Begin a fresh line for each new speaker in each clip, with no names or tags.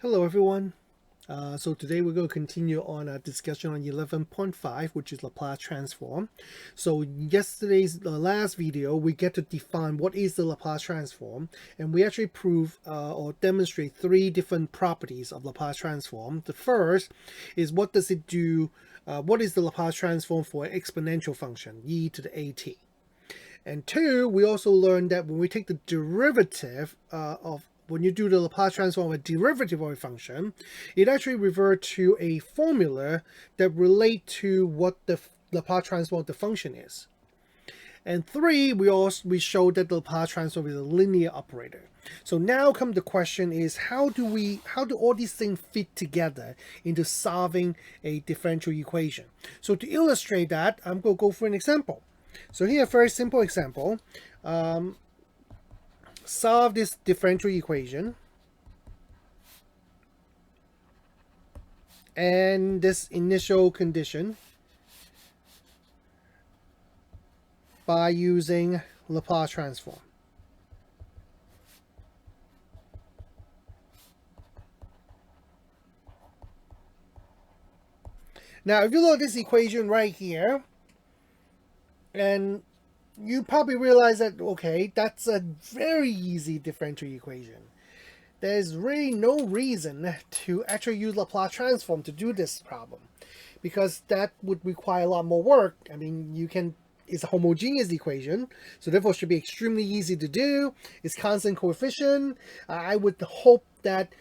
Hello everyone. So today we're going to continue on a discussion on 11.5, which is Laplace transform. So yesterday's last video, we get to define what is the Laplace transform, and we actually prove or demonstrate three different properties of Laplace transform. The first is what does it do? What is the Laplace transform for an exponential function, e to the at? And two, we also learned that when we take the derivative when you do the Laplace transform of a derivative of a function, it actually reverts to a formula that relate to what the Laplace transform of the function is. And three, we showed that the Laplace transform is a linear operator. So now come the question is how do all these things fit together into solving a differential equation? So to illustrate that, I'm going to go for an example. So here, a very simple example. Solve this differential equation and this initial condition by using Laplace transform. Now, if you look at this equation right here, and you probably realize that, okay, that's a very easy differential equation. There's really no reason to actually use Laplace transform to do this problem, because that would require a lot more work. I mean, it's a homogeneous equation, so therefore it should be extremely easy to do. It's constant coefficient. I would hope that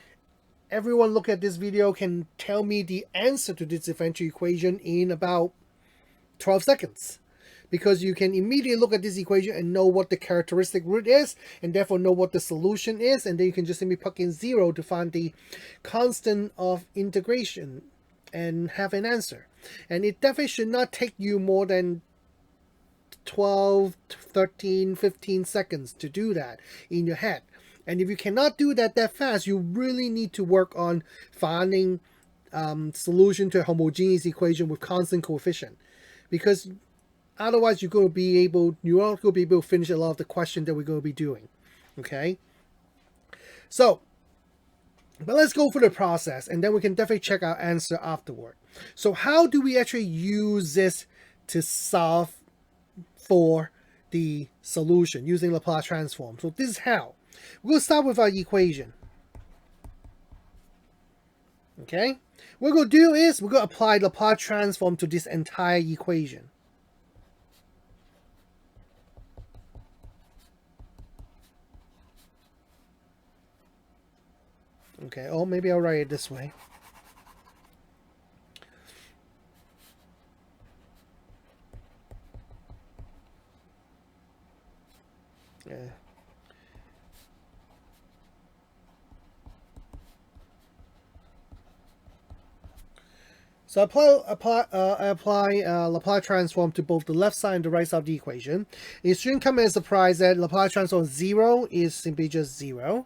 everyone look at this video can tell me the answer to this differential equation in about 12 seconds. Because you can immediately look at this equation and know what the characteristic root is, and therefore know what the solution is, and then you can just simply plug in 0 to find the constant of integration and have an answer. And it definitely should not take you more than 12, 13, 15 seconds to do that in your head. And if you cannot do that fast, you really need to work on finding solution to a homogeneous equation with constant coefficient, because otherwise you're not going to be able to finish a lot of the questions that we're going to be doing. Okay, so but let's go through the process, and then we can definitely check our answer afterward. So how do we actually use this to solve for the solution using Laplace transform? So this is how. We're going to start with our equation. Okay, what we're going to do is we're going to apply Laplace transform to this entire equation. Okay, oh, maybe I'll write it this way. Yeah. So I apply Laplace transform to both the left side and the right side of the equation. It shouldn't come as a surprise that Laplace transform 0 is simply just 0,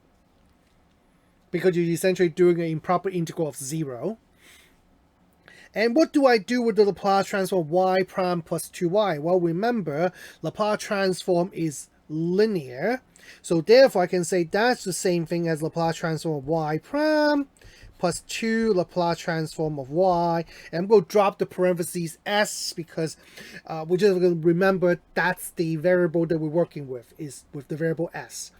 because you're essentially doing an improper integral of 0. And what do I do with the Laplace transform y prime plus 2y? Well, remember, Laplace transform is linear, so therefore I can say that's the same thing as Laplace transform of y prime plus 2 Laplace transform of y. And I'm going to drop the parentheses s, because we're just going to remember that's the variable that we're working with, is with the variable s.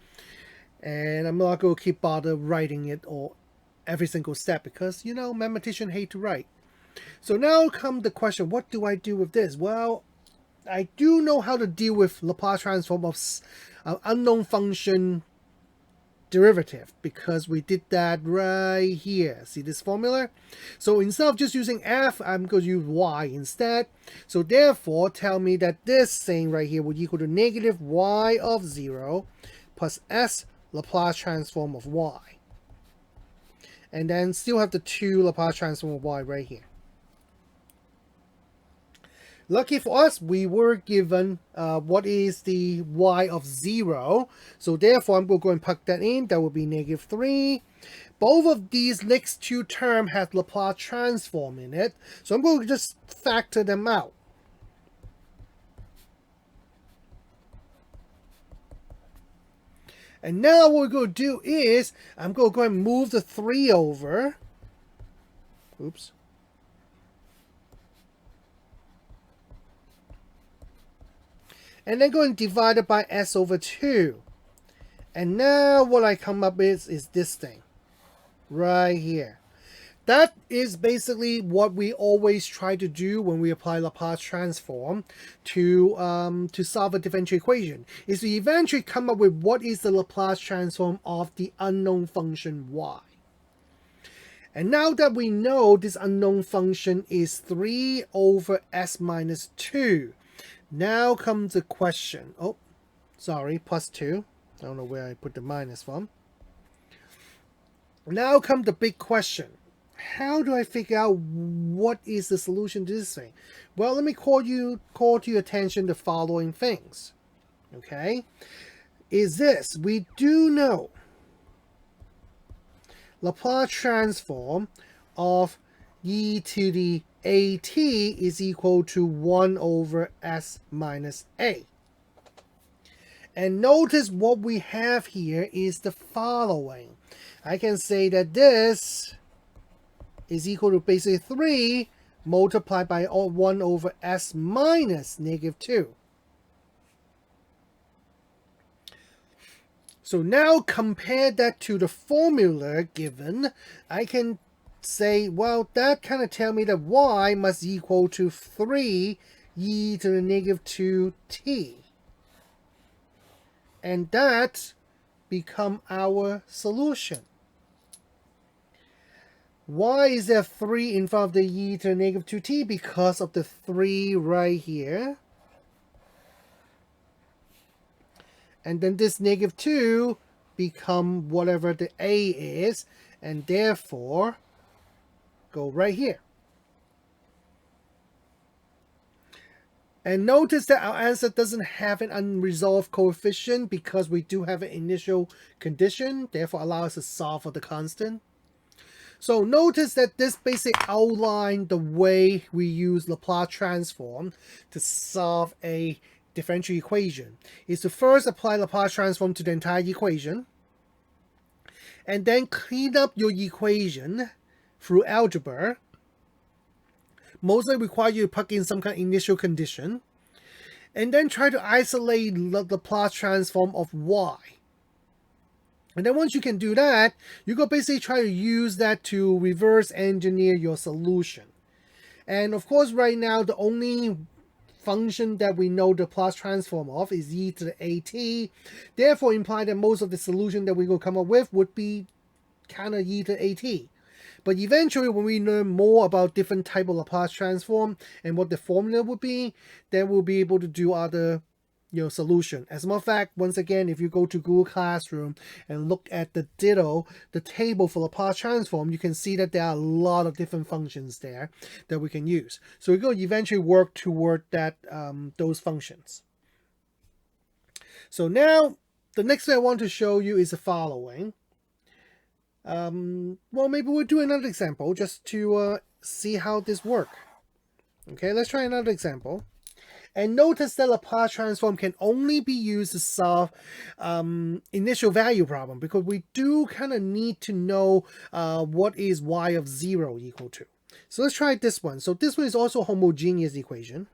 And I'm not going to keep bother writing it or every single step, because, you know, mathematicians hate to write. So now comes the question, what do I do with this? Well, I do know how to deal with Laplace transform of unknown function derivative, because we did that right here. See this formula? So instead of just using f, I'm going to use y instead. So therefore, tell me that this thing right here would equal to negative y of 0 plus s Laplace transform of y. And then still have the 2 Laplace transform of y right here. Lucky for us, we were given what is the y of 0. So therefore, I'm going to go and plug that in. That will be negative 3. Both of these next two terms have Laplace transform in it. So I'm going to just factor them out. And now what we're going to do is, I'm going to go and move the 3 over. Oops. And then go and divide it by s over 2. And now what I come up with is this thing. Right here. That is basically what we always try to do when we apply Laplace transform to solve a differential equation, is to eventually come up with what is the Laplace transform of the unknown function y. And now that we know this unknown function is 3 over s minus 2, now comes the question. Oh, sorry, plus 2. I don't know where I put the minus from. Now comes the big question. How do I figure out what is the solution to this thing? Well, let me call to your attention the following things. Okay? Is this, we do know Laplace transform of e to the at is equal to 1 over s minus a. And notice what we have here is the following. I can say that this is equal to basically 3 multiplied by 1 over s minus negative 2. So now compare that to the formula given. I can say, well, that kind of tell me that y must equal to 3 e to the negative 2t. And that become our solution. Why is there 3 in front of the e to the negative 2t? Because of the 3 right here. And then this negative 2 become whatever the a is, and therefore go right here. And notice that our answer doesn't have an unresolved coefficient because we do have an initial condition, therefore allow us to solve for the constant. So notice that this basically outlined the way we use Laplace transform to solve a differential equation. Is to first apply Laplace transform to the entire equation, and then clean up your equation through algebra. Mostly require you to plug in some kind of initial condition, and then try to isolate the Laplace transform of y. And then once you can do that, you can basically try to use that to reverse engineer your solution. And of course, right now, the only function that we know the Laplace transform of is e to the at. Therefore, imply that most of the solution that we're going to come up with would be kind of e to the at. But eventually, when we learn more about different type of Laplace transform and what the formula would be, then we'll be able to do other solution. As a matter of fact, once again, if you go to Google Classroom and look at the table for Laplace transform, you can see that there are a lot of different functions there that we can use. So we're going to eventually work toward that those functions. So now, the next thing I want to show you is the following. Well, maybe we'll do another example just to see how this works. Okay, let's try another example. And notice that Laplace transform can only be used to solve initial value problem, because we do kind of need to know what is y of 0 equal to. So let's try this one. So this one is also a homogeneous equation.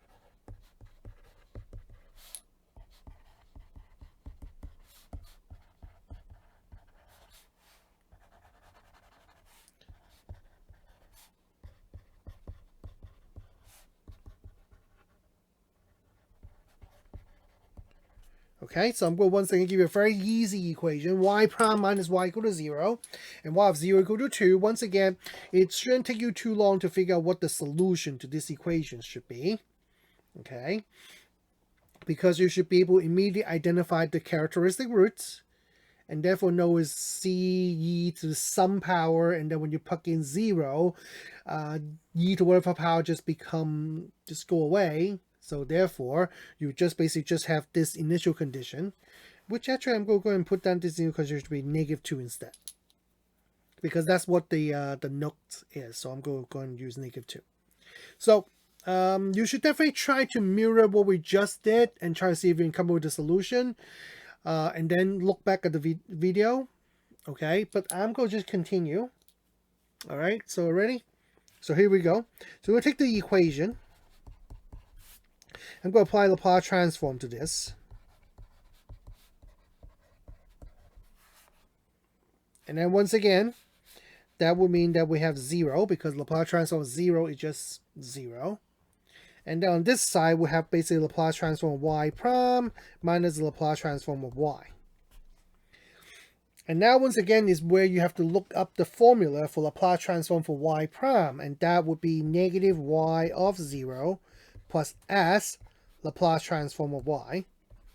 Okay, so I'm going to once again give you a very easy equation. Y prime minus y equal to 0, and y of 0 equal to 2. Once again, it shouldn't take you too long to figure out what the solution to this equation should be. Okay, because you should be able to immediately identify the characteristic roots, and therefore know is c e to some power, and then when you plug in 0, e to whatever power just go away. So therefore, you just basically have this initial condition, which actually I'm going to go and put down this initial condition to be negative 2 instead, because that's what the note is. So I'm going to go and use negative 2. So you should definitely try to mirror what we just did and try to see if you can come up with a solution. and then look back at the video. Okay, but I'm going to just continue. All right, so ready? So here we go. So we'll take the equation. I'm going to apply Laplace transform to this. And then once again, that would mean that we have 0 because Laplace transform of 0 is just 0. And then on this side, we have basically Laplace transform of y prime minus the Laplace transform of y. And now once again is where you have to look up the formula for Laplace transform for y prime. And that would be negative y of 0 plus s Laplace transform of y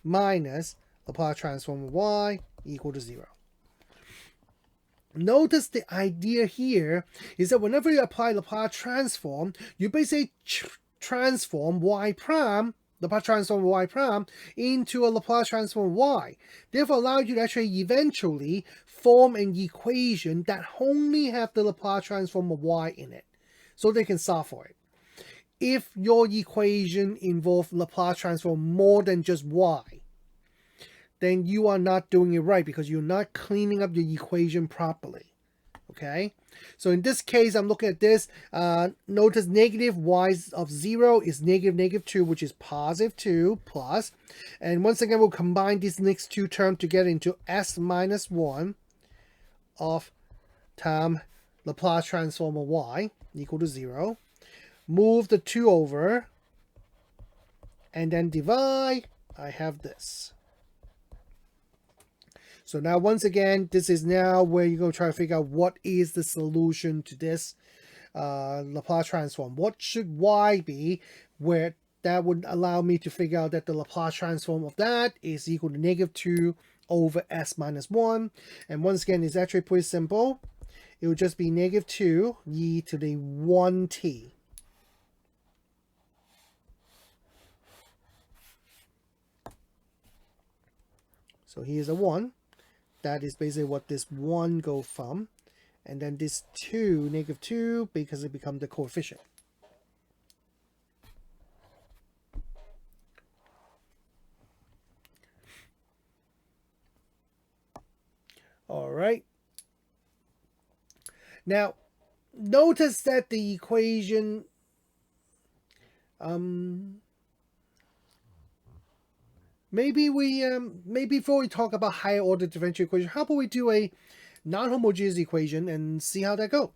minus Laplace transform of y equal to 0. Notice the idea here is that whenever you apply Laplace transform, you basically transform y prime, Laplace transform of y prime, into a Laplace transform of y. Therefore, allows you to actually eventually form an equation that only have the Laplace transform of y in it, so they can solve for it. If your equation involves Laplace transform more than just y, then you are not doing it right because you're not cleaning up your equation properly. Okay, so in this case, I'm looking at this. Notice negative y of 0 is negative 2, which is positive 2 plus. And once again, we'll combine these next two terms together into s minus 1 of times Laplace transform of y equal to 0. Move the 2 over and then divide. I have this. So now once again, this is now where you're going to try to figure out what is the solution to this Laplace transform. What should y be, where that would allow me to figure out that the Laplace transform of that is equal to negative 2 over s minus 1. And once again, it's actually pretty simple. It would just be negative 2 e to the 1t. So here's a 1. That is basically what this 1 goes from. And then this 2, negative 2, because it becomes the coefficient. All right. Now, notice that the equation maybe before we talk about higher order differential equation, how about we do a non-homogeneous equation and see how that goes.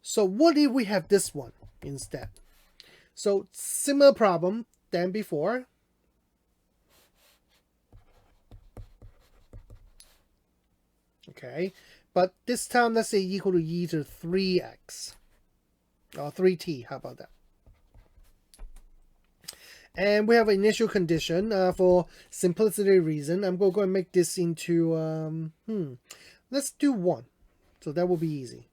So what if we have this one instead? So similar problem than before. Okay, but this time let's say equal to e to 3x or 3t. How about that? And we have an initial condition for simplicity reason. I'm going to go and make this into, let's do 1. So that will be easy.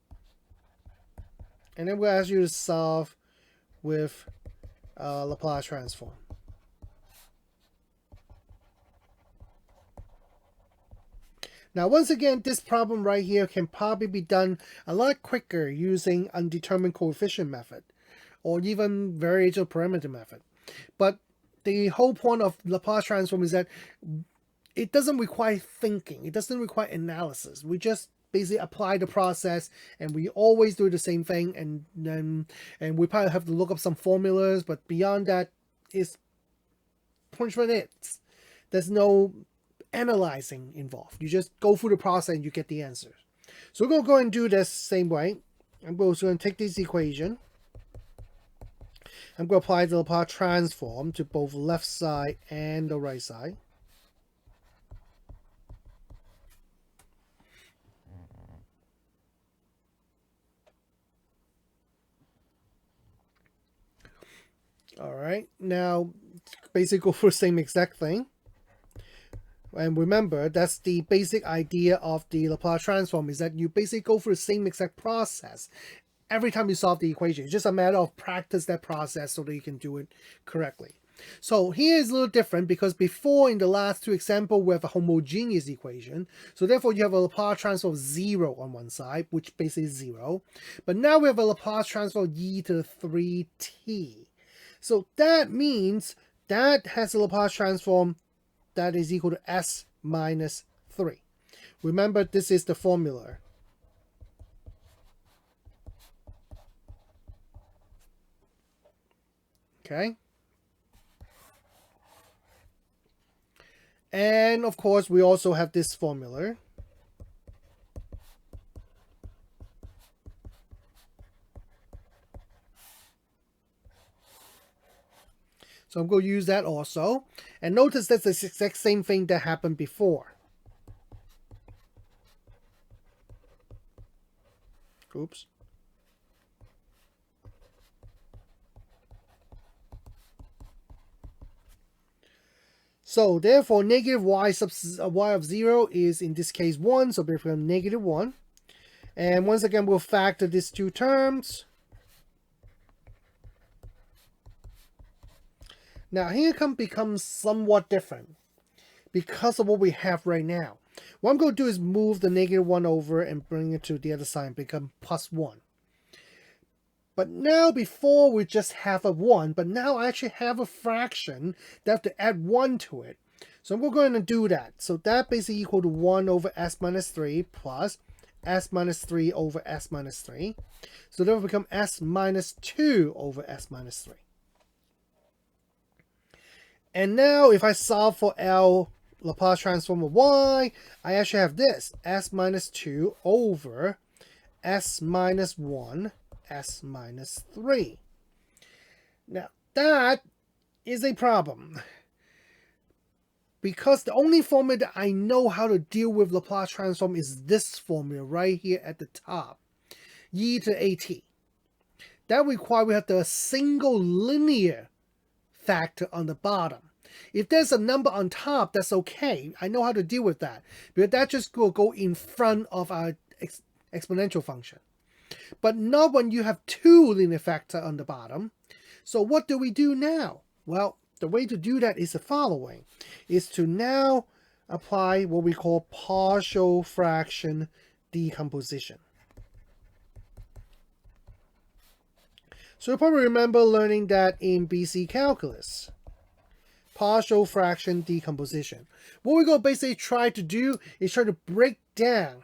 And then we'll ask you to solve with Laplace transform. Now, once again, this problem right here can probably be done a lot quicker using undetermined coefficient method or even variable parameter method. But the whole point of Laplace transform is that it doesn't require thinking. It doesn't require analysis. We just basically apply the process and we always do the same thing. And we probably have to look up some formulas. But beyond that, it's pretty much it. There's no analyzing involved. You just go through the process and you get the answers. So we're going to go and do this same way. I'm going to take this equation. I'm going to apply the Laplace transform to both left side and the right side. All right, now basically go for the same exact thing. And remember, that's the basic idea of the Laplace transform, is that you basically go through the same exact process every time you solve the equation. It's just a matter of practice that process so that you can do it correctly. So here is a little different because before in the last two examples we have a homogeneous equation. So therefore you have a Laplace transform of 0 on one side, which basically is 0. But now we have a Laplace transform of e to the 3t. So that means that has a Laplace transform that is equal to s minus 3. Remember, this is the formula. Okay. And of course, we also have this formula. So I'm going to use that also. And notice that's the exact same thing that happened before. Oops. So therefore, negative y of 0 is in this case 1, so we become negative 1. And once again, we'll factor these two terms. Now here becomes somewhat different because of what we have right now. What I'm going to do is move the negative 1 over and bring it to the other side and become plus 1. But now before we just have a 1, but now I actually have a fraction that I have to add 1 to it. So we're going to do that. So that basically equal to 1 over s minus 3 plus s minus 3 over s minus 3. So that will become s minus 2 over s minus 3. And now if I solve for L Laplace transform of y, I actually have this, s minus 2 over s minus 1, s minus 3. Now that is a problem, because the only formula that I know how to deal with Laplace transform is this formula right here at the top, e to the at. That requires we have the single linear factor on the bottom. If there's a number on top, that's okay. I know how to deal with that, because that just will go in front of our exponential function. But not when you have two linear factors on the bottom. So what do we do now? Well, the way to do that is the following, is to now apply what we call partial fraction decomposition. So you probably remember learning that in BC calculus. Partial fraction decomposition. What we're going to basically try to do is try to break down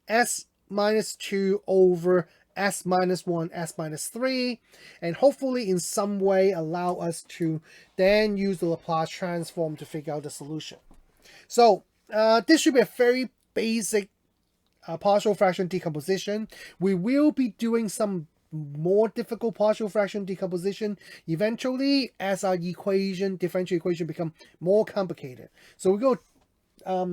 s minus 2 over s minus 1, s minus 3, and hopefully in some way allow us to then use the Laplace transform to figure out the solution. So this should be a very basic partial fraction decomposition. We will be doing some more difficult partial fraction decomposition eventually as our differential equation become more complicated. So we're going to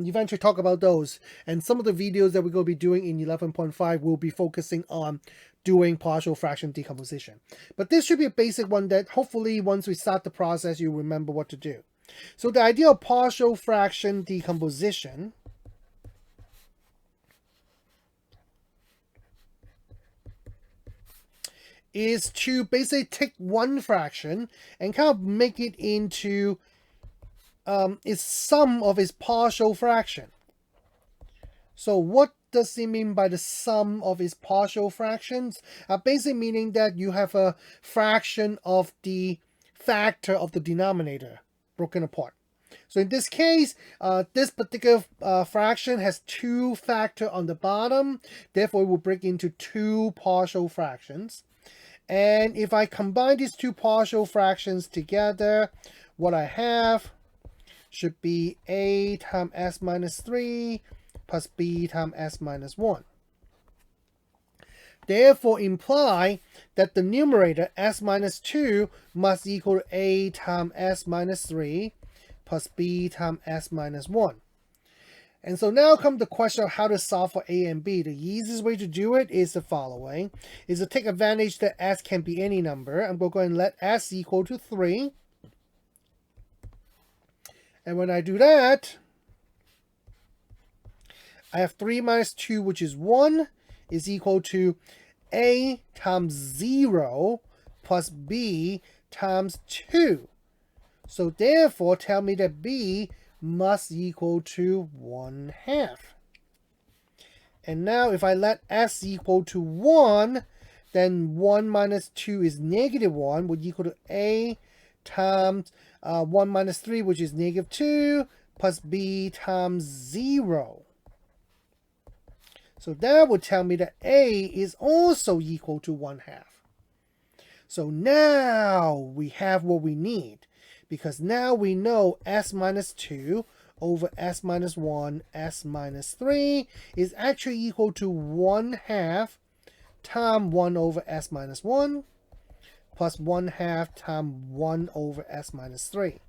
eventually talk about those, and some of the videos that we're going to be doing in 11.5 will be focusing on doing partial fraction decomposition. But this should be a basic one that hopefully once we start the process you remember what to do. So the idea of partial fraction decomposition is to basically take one fraction and kind of make it into its sum of its partial fraction. So what does it mean by the sum of its partial fractions? Basically meaning that you have a fraction of the factor of the denominator broken apart. So in this case, this particular fraction has two factors on the bottom, therefore it will break into two partial fractions. And if I combine these two partial fractions together, what I have should be a times s minus 3 plus b times s minus 1. Therefore imply that the numerator s minus 2 must equal to a times s minus 3 plus b times s minus 1. And so now comes the question of how to solve for a and b. The easiest way to do it is the following, is to take advantage that s can be any number. I'm going to go ahead and let s equal to 3. And when I do that, I have 3 minus 2, which is 1, is equal to a times 0 plus b times 2. So therefore, tell me that b must equal to 1/2. And now if I let s equal to 1, then 1 minus 2 is negative 1, would equal to a times 1 minus 3, which is negative 2, plus b times 0. So that would tell me that a is also equal to 1/2. So now we have what we need, because now we know s minus 2 over s minus 1, s minus 3 is actually equal to 1/2 times 1 over s minus 1 plus 1/2 times 1 over s minus 3.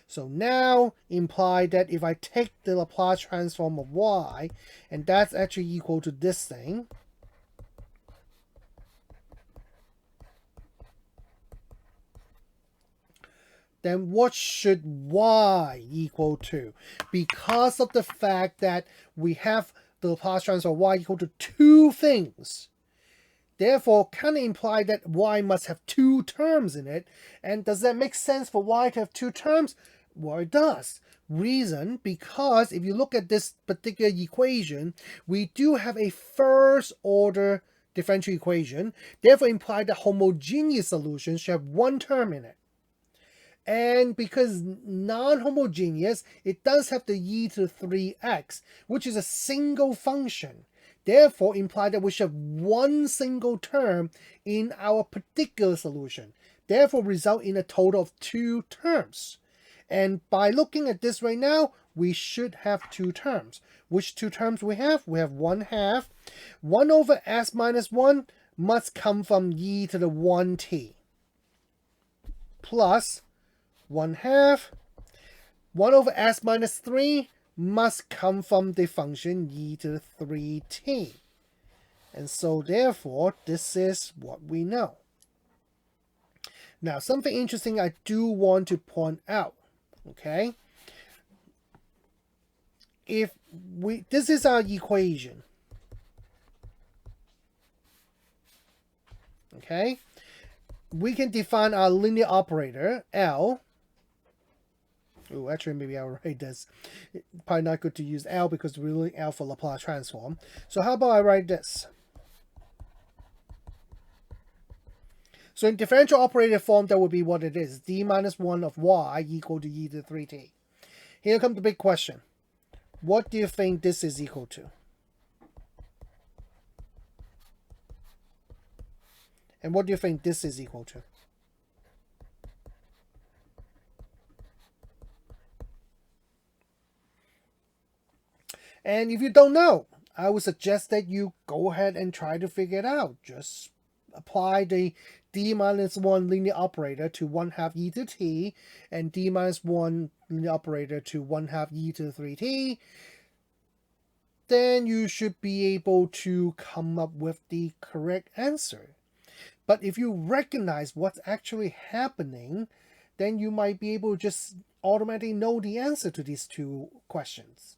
So now imply that if I take the Laplace transform of y, and that's actually equal to this thing, then what should y equal to? Because of the fact that we have the Laplace transform of y equal to two things, therefore kind of imply that y must have two terms in it. And does that make sense for y to have two terms? Well, it does. Reason, because if you look at this particular equation, we do have a first order differential equation, therefore imply that homogeneous solutions should have one term in it. And because non-homogeneous, it does have the e to the 3x, which is a single function. Therefore imply that we should have one single term in our particular solution. Therefore result in a total of two terms. And by looking at this right now, we should have two terms. Which two terms we have? We have 1/2. 1 over s minus 1 must come from e to the 1t. Plus 1/2. 1 over s minus 3 must come from the function e to the 3t. And so therefore, this is what we know. Now, something interesting I do want to point out. Okay, if this is our equation, okay, we can define our linear operator L. Oh, actually, maybe I'll write this. It's probably not good to use L because we're using L for Laplace transform. So how about I write this? So in differential operator form, that would be what it is. D minus 1 of y equal to e to the 3t. Here comes the big question. What do you think this is equal to? And what do you think this is equal to? And if you don't know, I would suggest that you go ahead and try to figure it out. Just apply the d minus 1 linear operator to 1/2 e to t and d minus 1 linear operator to 1/2 e to the 3t. Then you should be able to come up with the correct answer. But if you recognize what's actually happening, then you might be able to just automatically know the answer to these two questions.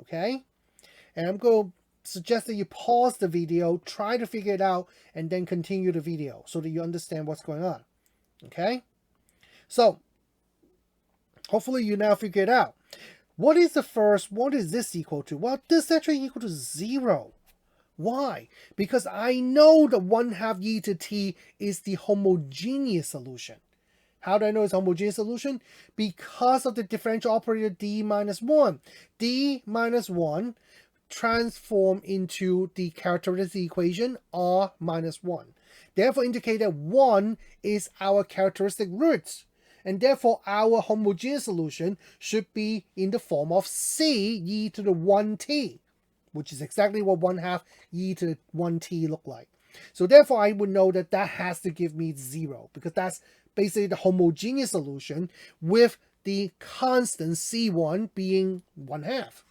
Okay? And I'm going to suggest that you pause the video, try to figure it out, and then continue the video so that you understand what's going on. Okay? So, hopefully you now figure it out. What is the first? What is this equal to? Well, this is actually equal to 0. Why? Because I know that 1/2 e to t is the homogeneous solution. How do I know it's a homogeneous solution? Because of the differential operator d minus 1. D minus 1 transform into the characteristic equation r minus 1. Therefore indicate that 1 is our characteristic roots. And therefore our homogeneous solution should be in the form of c e to the 1t, which is exactly what 1/2 e to the 1t look like. So therefore I would know that that has to give me 0, because that's basically the homogeneous solution with the constant c1 being 1/2.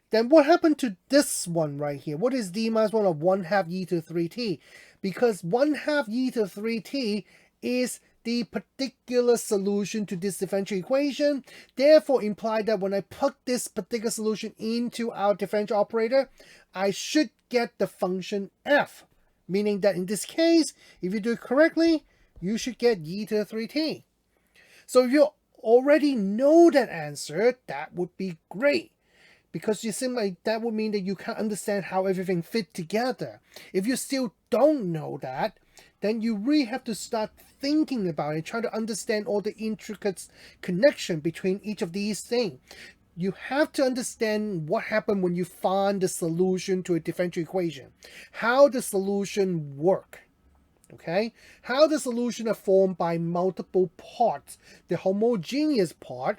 Then what happened to this one right here? What is d minus 1 of 1/2 e to the 3t? Because 1/2 e to the 3t is the particular solution to this differential equation. Therefore imply that when I put this particular solution into our differential operator, I should get the function f. Meaning that in this case, if you do it correctly, you should get e to the 3t. So if you already know that answer, that would be great. Because you seem like that would mean that you can understand how everything fit together. If you still don't know that, then you really have to start thinking about it, trying to understand all the intricate connection between each of these things. You have to understand what happened when you find the solution to a differential equation, how the solution work. Okay, how the solution are formed by multiple parts, the homogeneous part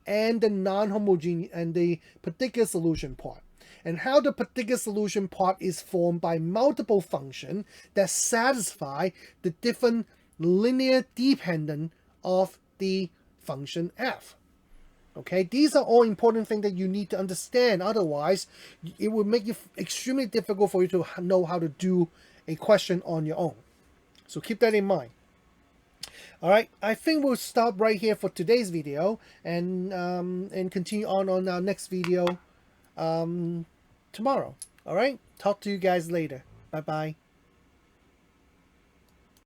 and the non-homogeneous and the particular solution part, and how the particular solution part is formed by multiple functions that satisfy the different linear dependent of the function f. Okay, these are all important things that you need to understand. Otherwise, it will make it extremely difficult for you to know how to do a question on your own. So keep that in mind. All right, I think we'll stop right here for today's video and continue on our next video tomorrow. All right, talk to you guys later. Bye bye.